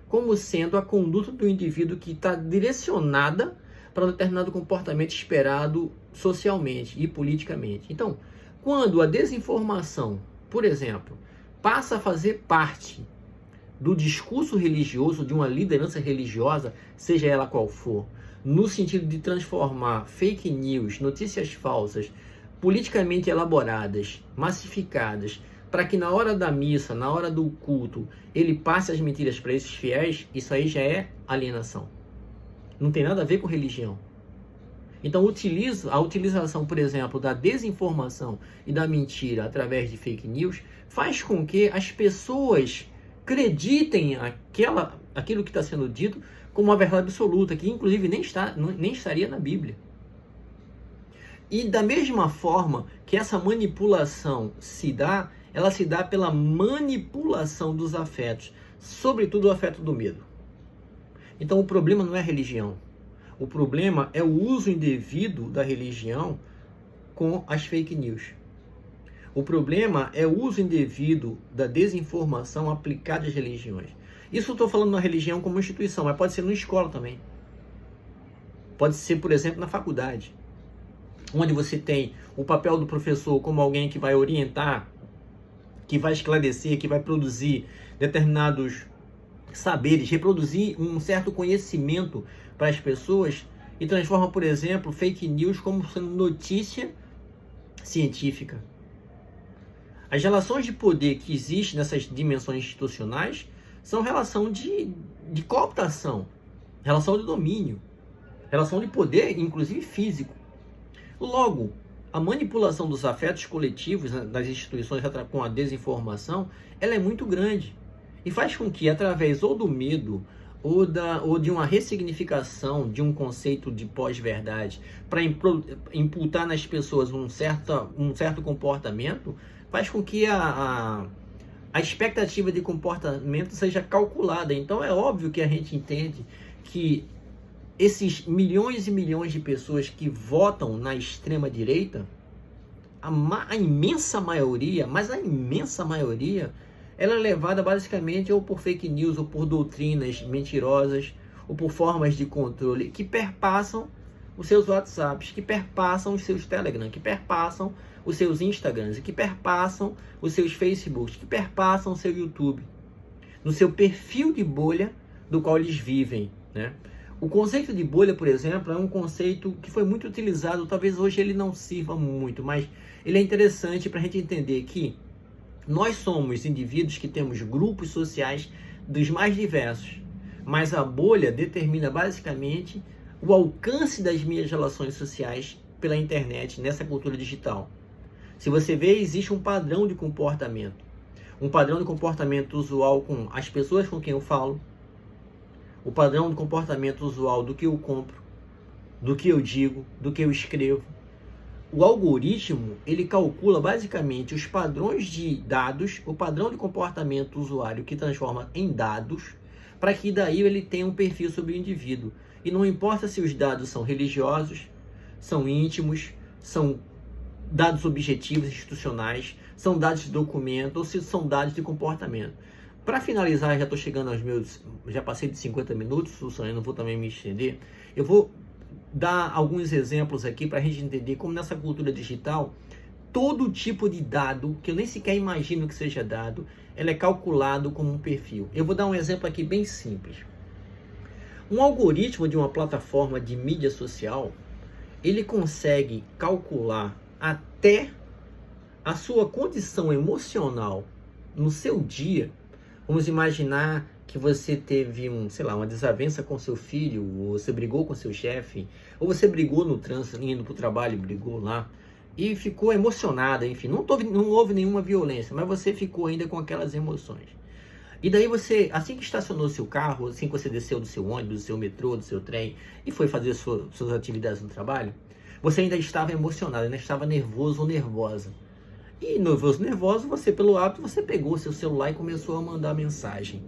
como sendo a conduta do indivíduo que está direcionada para um determinado comportamento esperado socialmente e politicamente. Então, quando a desinformação, por exemplo, passa a fazer parte do discurso religioso de uma liderança religiosa, seja ela qual for, no sentido de transformar fake news, notícias falsas, politicamente elaboradas, massificadas, para que na hora da missa, na hora do culto, ele passe as mentiras para esses fiéis, isso aí já é alienação. Não tem nada a ver com religião. Então, a utilização, por exemplo, da desinformação e da mentira através de fake news faz com que as pessoas acreditem aquilo que está sendo dito como uma verdade absoluta, que inclusive nem estaria na Bíblia. E da mesma forma que essa manipulação ela se dá pela manipulação dos afetos, sobretudo o afeto do medo. Então o problema não é a religião. O problema é o uso indevido da religião com as fake news. O problema é o uso indevido da desinformação aplicada às religiões. Isso eu estou falando na religião como instituição, mas pode ser na escola também. Pode ser, por exemplo, na faculdade, onde você tem o papel do professor como alguém que vai orientar, que vai esclarecer, que vai produzir determinados saberes, reproduzir um certo conhecimento para as pessoas e transforma, por exemplo, fake news como sendo notícia científica. As relações de poder que existem nessas dimensões institucionais são relação de cooptação, relação de domínio, relação de poder, inclusive físico. Logo, a manipulação dos afetos coletivos das instituições com a desinformação, ela é muito grande e faz com que, através ou do medo ou de uma ressignificação de um conceito de pós-verdade para imputar nas pessoas um certo comportamento, faz com que a expectativa de comportamento seja calculada. Então é óbvio que a gente entende que esses milhões e milhões de pessoas que votam na extrema-direita, a imensa maioria, ela é levada basicamente ou por fake news, ou por doutrinas mentirosas, ou por formas de controle que perpassam os seus WhatsApps, que perpassam os seus Telegram, que perpassam os seus Instagrams, que perpassam os seus Facebooks, que perpassam o seu YouTube, no seu perfil de bolha do qual eles vivem, né? O conceito de bolha, por exemplo, é um conceito que foi muito utilizado, talvez hoje ele não sirva muito, mas ele é interessante para a gente entender que nós somos indivíduos que temos grupos sociais dos mais diversos, mas a bolha determina basicamente o alcance das minhas relações sociais pela internet, nessa cultura digital. Se você vê, existe um padrão de comportamento usual com as pessoas com quem eu falo, o padrão de comportamento usual do que eu compro, do que eu digo, do que eu escrevo, O algoritmo, ele calcula basicamente os padrões de dados, o padrão de comportamento do usuário que transforma em dados, para que daí ele tenha um perfil sobre o indivíduo. E não importa se os dados são religiosos, são íntimos, são dados objetivos institucionais, são dados de documento ou se são dados de comportamento. Para finalizar, já estou chegando aos meus, já passei de 50 minutos, eu não vou também me estender, eu vou dar alguns exemplos aqui para a gente entender como nessa cultura digital, todo tipo de dado, que eu nem sequer imagino que seja dado, ele é calculado como um perfil. Eu vou dar um exemplo aqui bem simples. Um algoritmo de uma plataforma de mídia social, ele consegue calcular até a sua condição emocional no seu dia. Vamos imaginar que você teve uma desavença com seu filho, ou você brigou com seu chefe, ou você brigou no trânsito, indo para o trabalho, brigou lá, e ficou emocionada, enfim, não houve nenhuma violência, mas você ficou ainda com aquelas emoções. E daí você, assim que estacionou seu carro, assim que você desceu do seu ônibus, do seu metrô, do seu trem, e foi fazer suas atividades no trabalho, você ainda estava emocionado, ainda estava nervoso ou nervosa. E nervoso, você pelo hábito, você pegou seu celular e começou a mandar mensagem.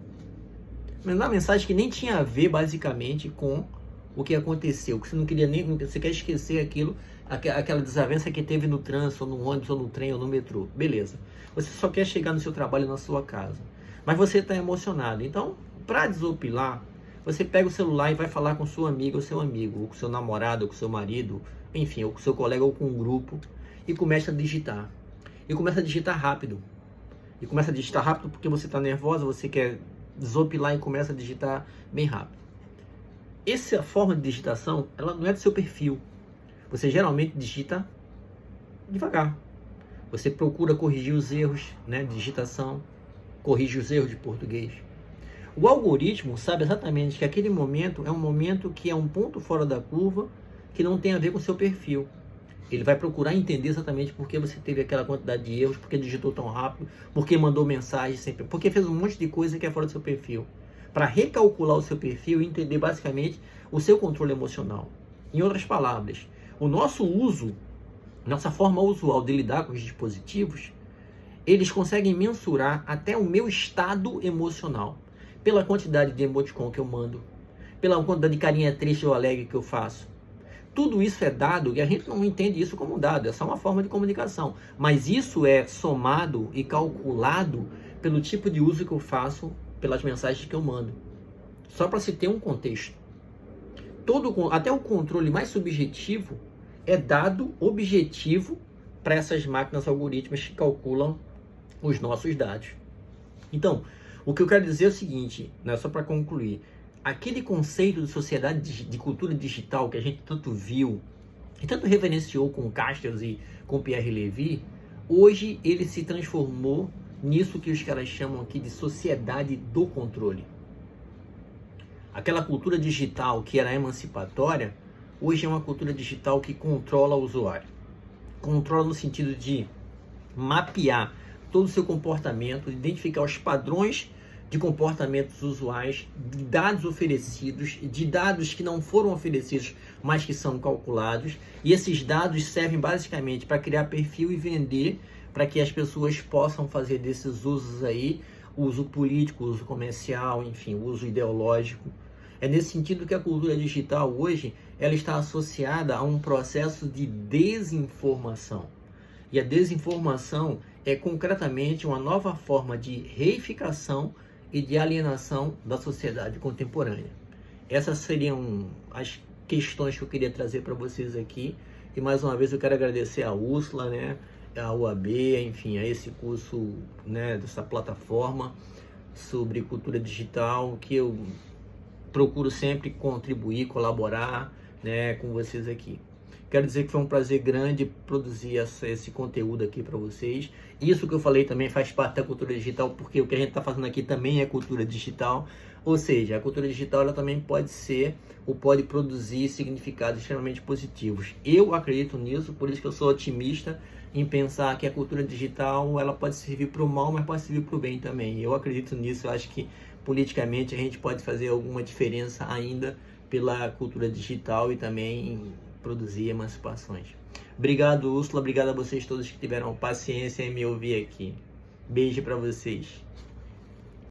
Mandar mensagem que nem tinha a ver basicamente com o que aconteceu, que você não queria nem, você quer esquecer aquilo, aquela desavença que teve no trânsito, ou no ônibus, ou no trem, ou no metrô. Beleza. Você só quer chegar no seu trabalho, na sua casa. Mas você está emocionado. Então, para desopilar, você pega o celular e vai falar com sua amiga ou seu amigo, ou com seu namorado, ou com seu marido, enfim, ou com seu colega, ou com um grupo, e começa a digitar. E começa a digitar rápido. E começa a digitar rápido porque você está nervosa, você quer desopilar e começa a digitar bem rápido. Essa forma de digitação, ela não é do seu perfil. Você geralmente digita devagar. Você procura corrigir os erros, né, de digitação, corrige os erros de português. O algoritmo sabe exatamente que aquele momento é um momento que é um ponto fora da curva, que não tem a ver com o seu perfil. Ele vai procurar entender exatamente por que você teve aquela quantidade de erros, por que digitou tão rápido, por que mandou mensagem sempre, porque fez um monte de coisa que é fora do seu perfil. Para recalcular o seu perfil e entender basicamente o seu controle emocional. Em outras palavras, o nosso uso, nossa forma usual de lidar com os dispositivos, eles conseguem mensurar até o meu estado emocional. Pela quantidade de emoticon que eu mando, pela quantidade de carinha triste ou alegre que eu faço. Tudo isso é dado e a gente não entende isso como dado, é só uma forma de comunicação. Mas isso é somado e calculado pelo tipo de uso que eu faço pelas mensagens que eu mando. Só para se ter um contexto. Até o controle mais subjetivo é dado objetivo para essas máquinas algorítmicas que calculam os nossos dados. Então, o que eu quero dizer é o seguinte, né, só para concluir. Aquele conceito de sociedade de cultura digital que a gente tanto viu e tanto reverenciou com Castells e com Pierre Levy, hoje ele se transformou nisso que os caras chamam aqui de sociedade do controle. Aquela cultura digital que era emancipatória, hoje é uma cultura digital que controla o usuário. Controla no sentido de mapear todo o seu comportamento, identificar os padrões de comportamentos usuais, de dados oferecidos, de dados que não foram oferecidos, mas que são calculados. E esses dados servem basicamente para criar perfil e vender, para que as pessoas possam fazer desses usos aí, uso político, uso comercial, enfim, uso ideológico. É nesse sentido que a cultura digital hoje, ela está associada a um processo de desinformação. E a desinformação é concretamente uma nova forma de reificação e de alienação da sociedade contemporânea. Essas seriam as questões que eu queria trazer para vocês aqui. E mais uma vez eu quero agradecer a Úrsula, né, a UAB, enfim, a esse curso, né, dessa plataforma sobre cultura digital, que eu procuro sempre contribuir, colaborar, né, com vocês aqui. Quero dizer que foi um prazer grande produzir esse conteúdo aqui para vocês. Isso que eu falei também faz parte da cultura digital, porque o que a gente está fazendo aqui também é cultura digital. Ou seja, a cultura digital ela também pode ser ou pode produzir significados extremamente positivos. Eu acredito nisso, por isso que eu sou otimista em pensar que a cultura digital ela pode servir para o mal, mas pode servir para o bem também. Eu acredito nisso, eu acho que politicamente a gente pode fazer alguma diferença ainda pela cultura digital e também produzir emancipações. Obrigado, Úrsula. Obrigado a vocês todos que tiveram paciência em me ouvir aqui. Beijo para vocês.